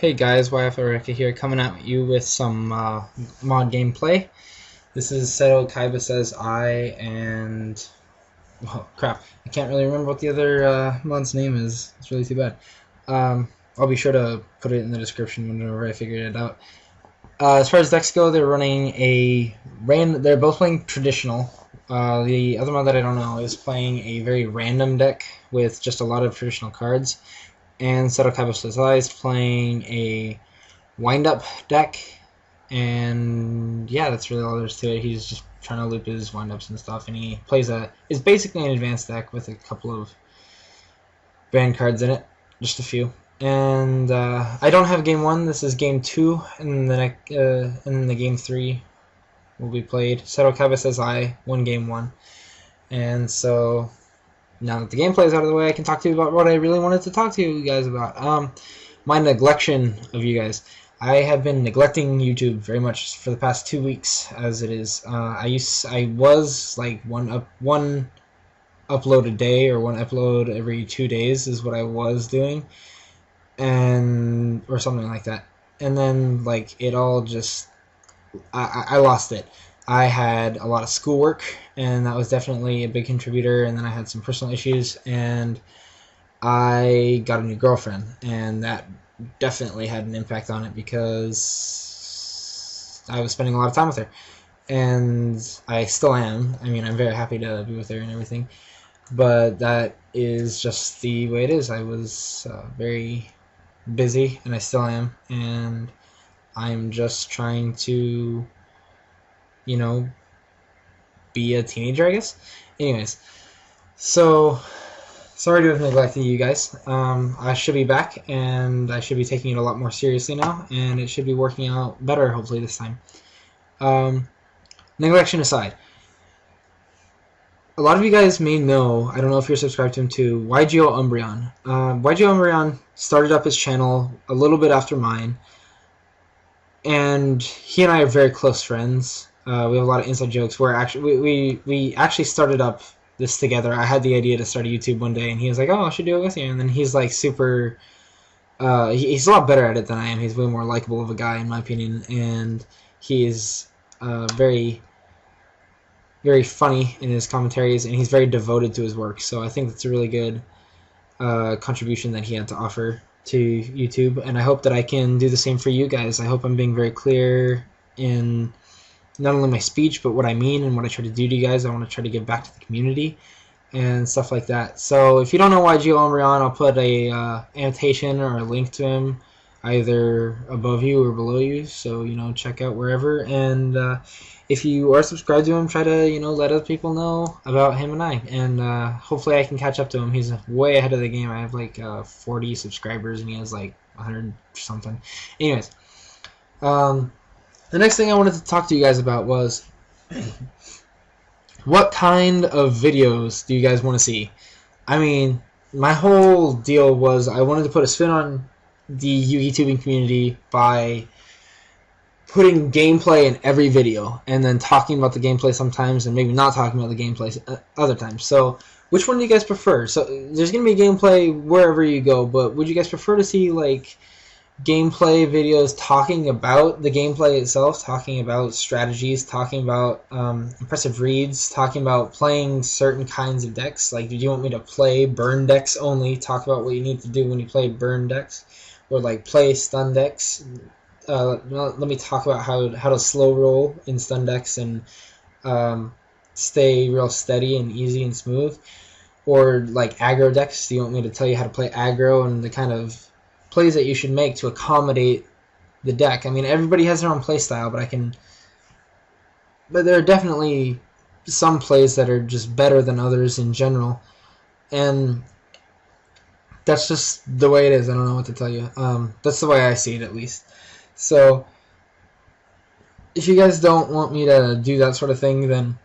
Hey guys, YFReka here, coming at you with some mod gameplay. This is Seto Kaiba Says I, and oh crap, I can't really remember what the other mod's name is. It's really too bad. I'll be sure to put it in the description whenever I figure it out. As far as decks go, they're running they're both playing traditional. The other mod that I don't know is playing a very random deck with just a lot of traditional cards. And Seto Kaiba Says I is playing a wind-up deck, and yeah, that's really all there is to it. He's just trying to loop his wind-ups and stuff, and he plays it's basically an advanced deck with a couple of banned cards in it, just a few. And I don't have game 1, this is game 2, and the game 3 will be played. Seto Kaiba Says I won game 1, and so now that the gameplay is out of the way, I can talk to you about what I really wanted to talk to you guys about. My neglection of you guys. I have been neglecting YouTube very much for the past 2 weeks, as it is. I was like one upload a day, or one upload every 2 days is what I was doing, or something like that. And then like it all just I lost it. I had a lot of schoolwork, and that was definitely a big contributor, and then I had some personal issues, and I got a new girlfriend, and that definitely had an impact on it because I was spending a lot of time with her, and I still am. I mean, I'm very happy to be with her and everything, but that is just the way it is. I was very busy, and I still am, and I'm just trying to, be a teenager, I guess. Anyways, so sorry to have neglected you guys. I should be back, and I should be taking it a lot more seriously now, and it should be working out better, hopefully, this time. Neglection aside, a lot of you guys may know, I don't know if you're subscribed to him too, YGO Umbreon. YGO Umbreon started up his channel a little bit after mine, and he and I are very close friends. We have a lot of inside jokes. We actually started up this together. I had the idea to start a YouTube one day, and he was like, "Oh, I should do it with you." And then he's like super. He's a lot better at it than I am. He's way more likable of a guy, in my opinion, and he is very, very funny in his commentaries, and he's very devoted to his work. So I think that's a really good contribution that he had to offer to YouTube, and I hope that I can do the same for you guys. I hope I'm being very clear in not only my speech, but what I mean and what I try to do to you guys. I want to try to give back to the community and stuff like that. So if you don't know YGO Umbreon, I'll put a annotation or a link to him either above you or below you, so check out wherever. And if you are subscribed to him, try to let other people know about him and I, and hopefully I can catch up to him. He's way ahead of the game. I have like 40 subscribers, and he has like 100 something. Anyways, the next thing I wanted to talk to you guys about was what kind of videos do you guys want to see? I mean, my whole deal was I wanted to put a spin on the YouTubing community by putting gameplay in every video, and then talking about the gameplay sometimes, and maybe not talking about the gameplay other times. So which one do you guys prefer? So there's going to be gameplay wherever you go, but would you guys prefer to see like gameplay videos talking about the gameplay itself, talking about strategies, talking about impressive reads, talking about playing certain kinds of decks? Like, did you want me to play burn decks only, talk about what you need to do when you play burn decks, or like play stun decks? Let me talk about how to slow roll in stun decks and stay real steady and easy and smooth. Or like aggro decks, do you want me to tell you how to play aggro and the kind of plays that you should make to accommodate the deck? I mean, everybody has their own play style, but there are definitely some plays that are just better than others in general, and that's just the way it is. I don't know what to tell you. That's the way I see it, at least. So if you guys don't want me to do that sort of thing, then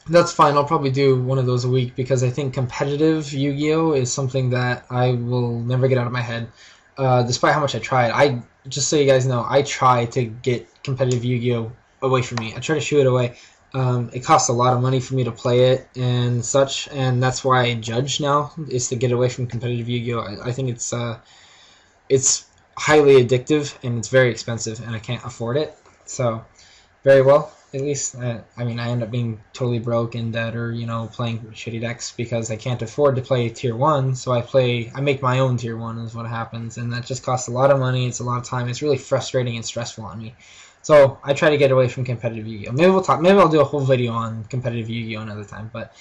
that's fine. I'll probably do one of those a week, because I think competitive Yu-Gi-Oh! Is something that I will never get out of my head, despite how much I try. Just so you guys know, I try to get competitive Yu-Gi-Oh! Away from me. I try to shoo it away. It costs a lot of money for me to play it and such, and that's why I judge now, is to get away from competitive Yu-Gi-Oh! I think it's highly addictive, and it's very expensive, and I can't afford it. So, very well, at least. I mean, I end up being totally broke in debt, or playing shitty decks because I can't afford to play tier 1. So I make my own tier 1 is what happens, and that just costs a lot of money. It's a lot of time. It's really frustrating and stressful on me. So I try to get away from competitive Yu-Gi-Oh. Maybe I'll do a whole video on competitive Yu-Gi-Oh another time, but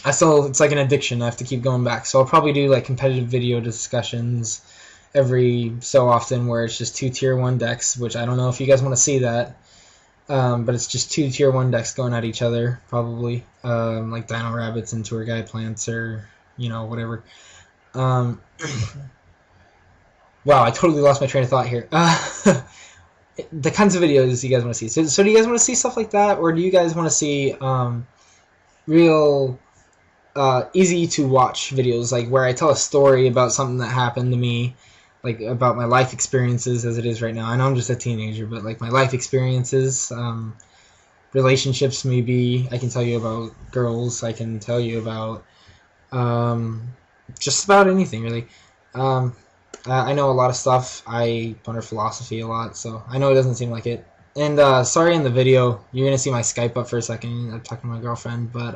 it's like an addiction. I have to keep going back. So I'll probably do like competitive video discussions every so often where it's just 2 tier 1 decks, which I don't know if you guys want to see that. But it's just 2 tier 1 decks going at each other, probably. Like Dino Rabbits and Tour Guide Plants, or, whatever. Wow, I totally lost my train of thought here. The kinds of videos you guys want to see. So do you guys want to see stuff like that? Or do you guys want to see real easy to watch videos, like where I tell a story about something that happened to me, like about my life experiences as it is right now? I know I'm just a teenager, but like my life experiences, relationships maybe. I can tell you about girls. I can tell you about just about anything, really. I know a lot of stuff. I wonder philosophy a lot, so I know it doesn't seem like it. And sorry, in the video, you're going to see my Skype up for a second. I'm talking to my girlfriend, but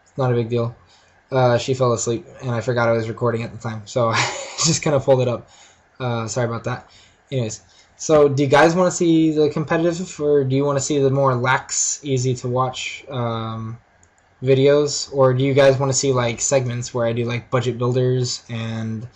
it's not a big deal. She fell asleep, and I forgot I was recording at the time, so I just kind of pulled it up. Sorry about that. Anyways, so do you guys want to see the competitive, or do you want to see the more lax, easy-to-watch videos, or do you guys want to see like segments where I do like budget builders and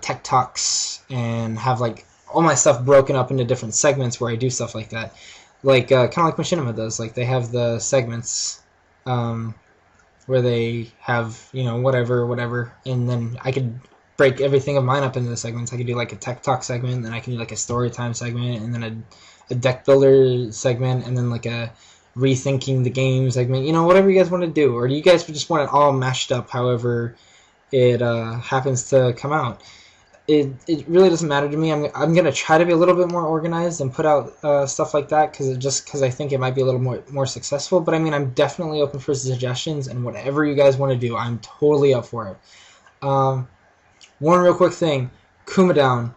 tech talks and have like all my stuff broken up into different segments where I do stuff like that, like kind of like Machinima does. Like they have the segments where they have whatever, and then I could break everything of mine up into the segments. I could do like a tech talk segment, then I can do like a story time segment, and then a deck builder segment, and then like a rethinking the game segment. Whatever you guys want to do, or do you guys just want it all mashed up however it happens to come out? It really doesn't matter to me. I'm gonna try to be a little bit more organized and put out stuff like that because I think it might be a little more successful. But I mean, I'm definitely open for suggestions, and whatever you guys want to do, I'm totally up for it. One real quick thing, Kumadown.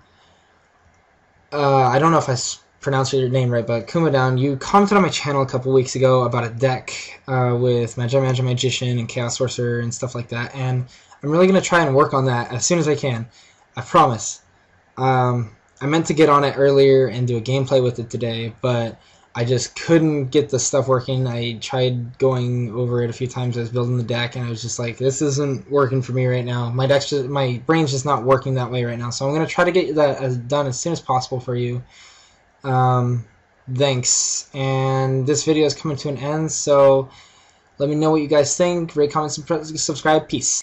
I don't know if I pronounced your name right, but Kumadown, you commented on my channel a couple weeks ago about a deck with Magi Magician and Chaos Sorcerer and stuff like that, and I'm really gonna try and work on that as soon as I can. I promise. I meant to get on it earlier and do a gameplay with it today, but I just couldn't get the stuff working. I tried going over it a few times. I was building the deck, and I was just like, this isn't working for me right now. My brain's just not working that way right now. So I'm going to try to get that done as soon as possible for you. Thanks. And this video is coming to an end, so let me know what you guys think. Rate, comment, subscribe. Peace.